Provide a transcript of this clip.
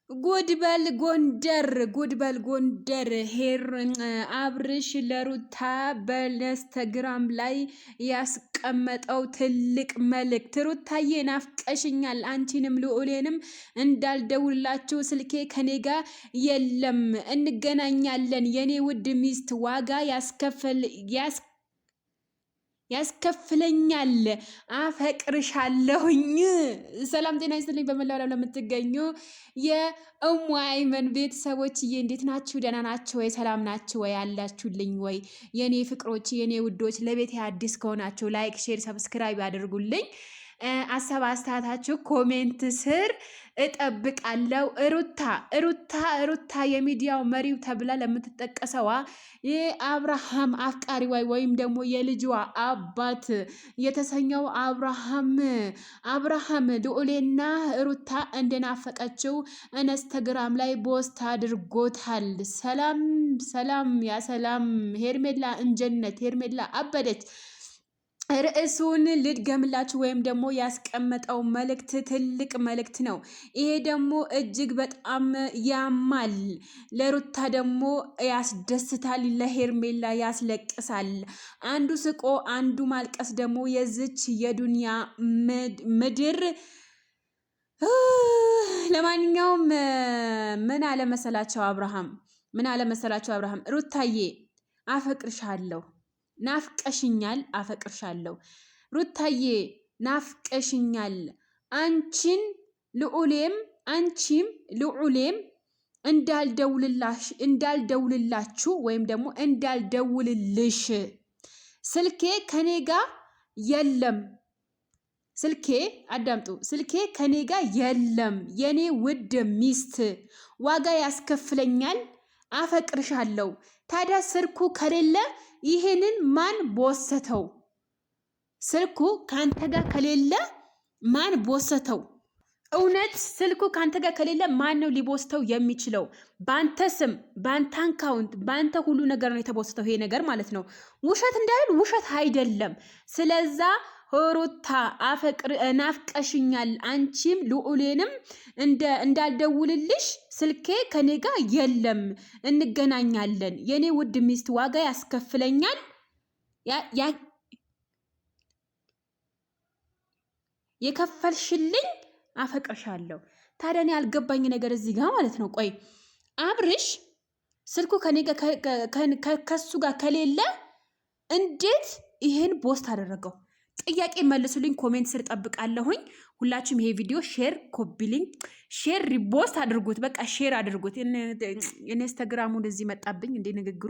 ጉድበል ጎንደር ሄር አብርሽ ለሩታ በኢንስታግራም ላይ ያስቀመጠው ትልቅ መልእክት። ሩታዬ ናፍቀሽኛል፣ አንቺንም ልዑሌንም እንዳልደውላችሁ ስልኬ ከኔ ጋር የለም፣ እንገናኛለን የኔ ውድ ሚስት ዋጋ ያስከፍለኛል፣ አፈቅርሻለሁኝ። ሰላም ጤና ይስጥልኝ። በመላው ዓለም ለምትገኙ የእሙ አይመን ቤተሰቦችዬ እንዴት ናችሁ? ደህና ናችሁ ወይ? ሰላም ናችሁ ወይ? አላችሁልኝ ወይ? የኔ ፍቅሮች፣ የኔ ውዶች፣ ለቤቴ አዲስ ከሆናችሁ ላይክ፣ ሼር፣ ሰብስክራይብ አድርጉልኝ። አሰብ አስተያየታችሁ ኮሜንት ስር እጠብቃለሁ። ሩታ የሚዲያው መሪው ተብላ ለምትጠቀሰዋ የአብርሃም አፍቃሪ ወይም ደግሞ የልጅዋ አባት የተሰኘው አብርሃም ልዑሌና ሩታ እንደናፈቀችው ኢንስታግራም ላይ ፖስት አድርጎታል። ሰላም ያ ሰላም ሄርሜላ እንጀነት ሄርሜላ አበደች። ርዕሱን ልድገምላችሁ ወይም ደግሞ ያስቀመጠው መልእክት ትልቅ መልእክት ነው። ይሄ ደግሞ እጅግ በጣም ያማል፣ ለሩታ ደግሞ ያስደስታል፣ ለሄርሜላ ያስለቅሳል። አንዱ ስቆ አንዱ ማልቀስ ደግሞ የዝች የዱንያ ምድር። ለማንኛውም ምን አለመሰላቸው አብርሃም ሩታዬ አፈቅርሻለሁ፣ ናፍቀሽኛል፣ አፈቅርሻለሁ። ሩታዬ ናፍቀሽኛል፣ አንቺም ልዑሌም እንዳልደውልላችሁ ወይም ደግሞ እንዳልደውልልሽ ስልኬ ከኔ ጋር የለም። ስልኬ ከኔ ጋር የለም፣ የኔ ውድ ሚስት ዋጋ ያስከፍለኛል፣ አፈቅርሻለሁ። ታዲያ ስልኩ ከሌለ ይሄንን ማን ቦሰተው? ስልኩ ካንተ ጋር ከሌለ ማን ቦሰተው? እውነት ስልኩ ካንተ ጋር ከሌለ ማን ነው ሊቦስተው የሚችለው? ባንተ ስም፣ ባንተ አካውንት፣ ባንተ ሁሉ ነገር ነው የተቦስተው ይሄ ነገር ማለት ነው። ውሸት እንዳይል ውሸት አይደለም። ስለዛ ሩታ ናፍቀሽኛል፣ አንቺም ልዑሌንም እንዳልደውልልሽ ስልኬ ከኔ ጋር የለም፣ እንገናኛለን የኔ ውድ ሚስት ዋጋ ያስከፍለኛል፣ የከፈልሽልኝ አፈቅርሻለሁ። ታዲያ እኔ ያልገባኝ ነገር እዚህ ጋር ማለት ነው። ቆይ አብርሽ ስልኩ ከኔ ጋር ከሱ ጋር ከሌለ እንዴት ይሄን ፖስት አደረገው? ጥያቄ መልሱልኝ። ኮሜንት ስር ጠብቃለሁኝ። ሁላችሁም ይሄ ቪዲዮ ሼር፣ ኮፒሊንግ፣ ሼር፣ ሪፖስት አድርጉት። በቃ ሼር አድርጉት። ኢንስታግራሙ እንደዚህ መጣብኝ እንደ ንግግሩ